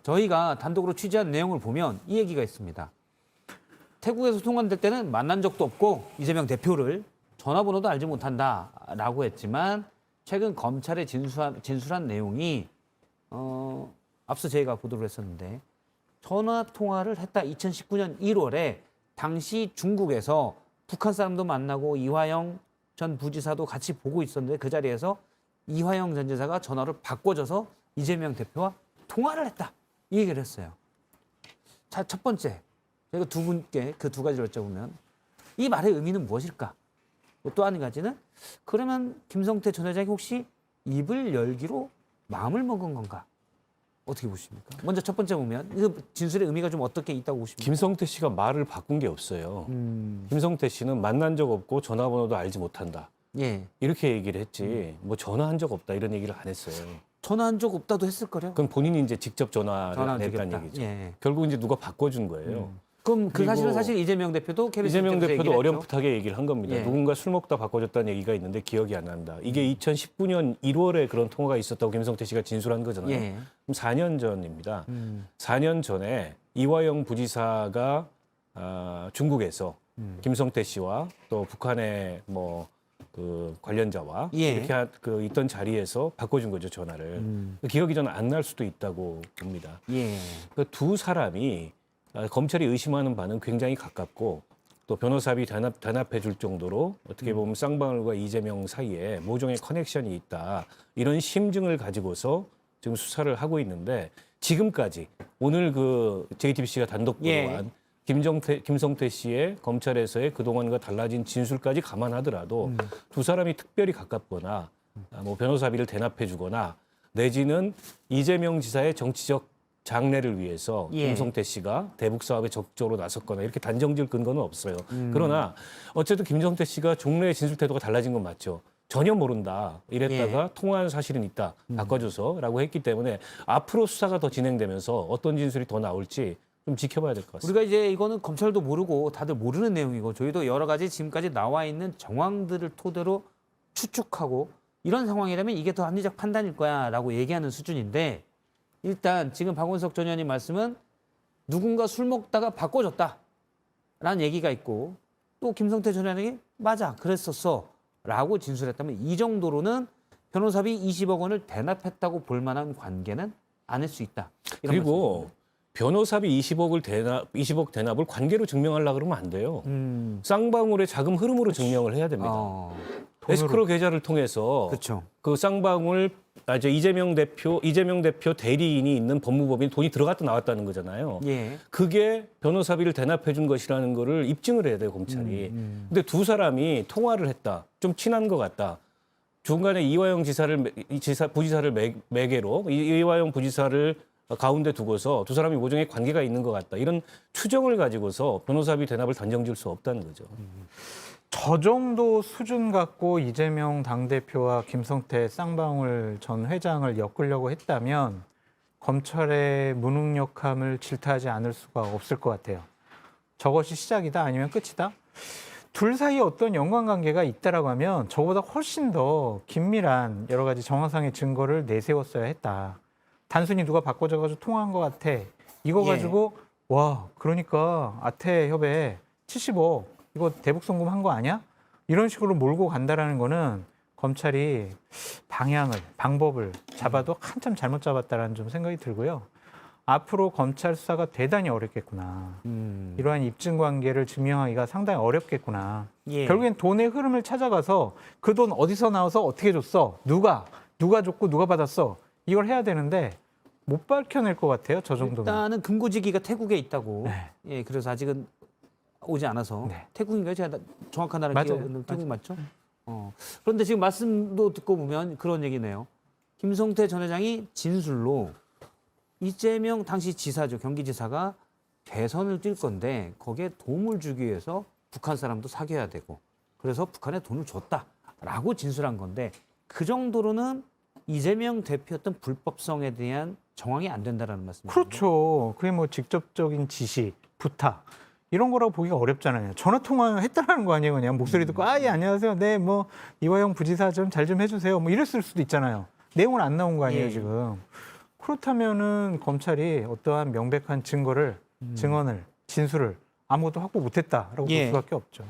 저희가 단독으로 취재한 내용을 보면 이 얘기가 있습니다. 태국에서 통관될 때는 만난 적도 없고 이재명 대표를 전화번호도 알지 못한다라고 했지만 최근 검찰에 진술한 내용이 앞서 저희가 보도를 했었는데 전화 통화를 했다. 2019년 1월에 당시 중국에서 북한 사람도 만나고 이화영 전 부지사도 같이 보고 있었는데 그 자리에서 이화영 전 지사가 전화를 바꿔줘서 이재명 대표와 통화를 했다. 이 얘기를 했어요. 자, 첫 번째. 저희가 두 분께 그 두 가지를 여쭤보면 이 말의 의미는 무엇일까? 또 한 가지는 그러면 김성태 전 회장이 혹시 입을 열기로 마음을 먹은 건가? 어떻게 보십니까? 먼저 첫 번째 보면 그 진술의 의미가 좀 어떻게 있다고 보십니까? 김성태 씨가 말을 바꾼 게 없어요. 김성태 씨는 만난 적 없고 전화번호도 알지 못한다. 예. 이렇게 얘기를 했지 뭐 전화한 적 없다 이런 얘기를 안 했어요. 전화한 적 없다도 했을 거래요. 그럼 본인이 이제 직접 전화를 전화한 적이 했다는 없다. 얘기죠. 예. 결국 이제 누가 바꿔준 거예요. 그럼 그 사실은 그리고 사실 이재명 대표도 KBS 이재명 입장에서 대표도 얘기를 했죠. 어렴풋하게 얘기를 한 겁니다. 예. 누군가 술 먹다 바꿔줬다는 얘기가 있는데 기억이 안 난다. 이게 2019년 1월에 그런 통화가 있었다고 김성태 씨가 진술한 거잖아요. 예. 그럼 4년 전입니다. 4년 전에 이화영 부지사가 중국에서 김성태 씨와 또 북한의 뭐 그 관련자와 예. 이렇게 있던 자리에서 바꿔준 거죠, 전화를. 기억이 저는 안 날 수도 있다고 봅니다. 예. 그 두 사람이 검찰이 의심하는 바는 굉장히 가깝고 또 변호사비 단합해 줄 정도로 어떻게 보면 쌍방울과 이재명 사이에 모종의 커넥션이 있다. 이런 심증을 가지고서 지금 수사를 하고 있는데 지금까지 오늘 그 JTBC가 단독 보도한 예. 김성태 씨의 검찰에서의 그동안과 달라진 진술까지 감안하더라도 두 사람이 특별히 가깝거나 뭐 변호사비를 대납해 주거나 내지는 이재명 지사의 정치적 장래를 위해서 예. 김성태 씨가 대북 사업에 적극적으로 나섰거나 이렇게 단정지을 근거는 없어요. 그러나 어쨌든 김성태 씨가 종래의 진술 태도가 달라진 건 맞죠. 전혀 모른다. 이랬다가 통화한 사실은 있다. 바꿔줘서라고 했기 때문에 앞으로 수사가 더 진행되면서 어떤 진술이 더 나올지 좀 지켜봐야 될 것 같습니다. 우리가 이제 이거는 검찰도 모르고 다들 모르는 내용이고 저희도 여러 가지 지금까지 나와 있는 정황들을 토대로 추측하고 이런 상황이라면 이게 더 합리적 판단일 거야라고 얘기하는 수준인데 일단 지금 박원석 전 의원님 말씀은 누군가 술 먹다가 바꿔줬다라는 얘기가 있고 또 김성태 전 의원이 맞아 그랬었어라고 진술했다면 이 정도로는 변호사비 20억 원을 대납했다고 볼 만한 관계는 아닐 수 있다. 이런 그리고 말씀이십니다. 변호사비 20억 대납을 관계로 증명하려고 그러면 안 돼요. 쌍방울의 자금 흐름으로 증명을 해야 됩니다. 에스크로 계좌를 통해서 그렇죠. 그 쌍방울 이제 이재명 대표 대리인이 있는 법무법인 돈이 들어갔다 나왔다는 거잖아요. 예. 그게 변호사비를 대납해 준 것이라는 거를 입증을 해야 돼요, 검찰이. 근데 두 사람이 통화를 했다. 좀 친한 것 같다. 중간에 이화영 부지사를 매개로 이화영 부지사를 가운데 두고서 두 사람이 모종의 관계가 있는 것 같다. 이런 추정을 가지고서 변호사비 대납을 단정지을 수 없다는 거죠. 저 정도 수준 갖고 이재명 당대표와 김성태 쌍방울 전 회장을 엮으려고 했다면 검찰의 무능력함을 질타하지 않을 수가 없을 것 같아요. 저것이 시작이다 아니면 끝이다? 둘 사이에 어떤 연관관계가 있다라고 하면 저보다 훨씬 더 긴밀한 여러 가지 정황상의 증거를 내세웠어야 했다. 단순히 누가 바꿔줘가지고 통화한 것 같아. 이거 가지고 와 그러니까 아태 협에 70억 이거 대북 송금한 거 아니야? 이런 식으로 몰고 간다라는 거는 검찰이 방법을 잡아도 한참 잘못 잡았다라는 좀 생각이 들고요. 앞으로 검찰 수사가 대단히 어렵겠구나. 이러한 입증 관계를 증명하기가 상당히 어렵겠구나. 예. 결국엔 돈의 흐름을 찾아가서 그 돈 어디서 나와서 어떻게 줬어? 누가 줬고 누가 받았어? 이걸 해야 되는데 못 밝혀낼 것 같아요. 저 정도면. 일단은 금고지기가 태국에 있다고. 네. 예, 그래서 아직은 오지 않아서 네. 태국인가요? 제가 정확한 나라 맞아요. 기억은 태국 맞죠? 그런데 지금 말씀도 듣고 보면 그런 얘기네요. 김성태 전 회장이 진술로 이재명 당시 지사죠, 경기지사가 대선을 뛸 건데 거기에 도움을 주기 위해서 북한 사람도 사귀어야 되고 그래서 북한에 돈을 줬다라고 진술한 건데 그 정도로는 이재명 대표 어떤 불법성에 대한 정황이 안 된다라는 말씀이죠. 그렇죠. 그게 뭐 직접적인 지시, 부탁 이런 거라고 보기가 어렵잖아요. 전화 통화했다라는 거 아니에요, 그냥 목소리 듣고 예 안녕하세요, 네 뭐 이화영 부지사 좀 잘 좀 해주세요, 뭐 이랬을 수도 있잖아요. 내용은 안 나온 거 아니에요 예. 지금. 그렇다면은 검찰이 어떠한 명백한 증거를, 증언을, 진술을 아무것도 확보 못했다라고 볼 예. 수밖에 없죠.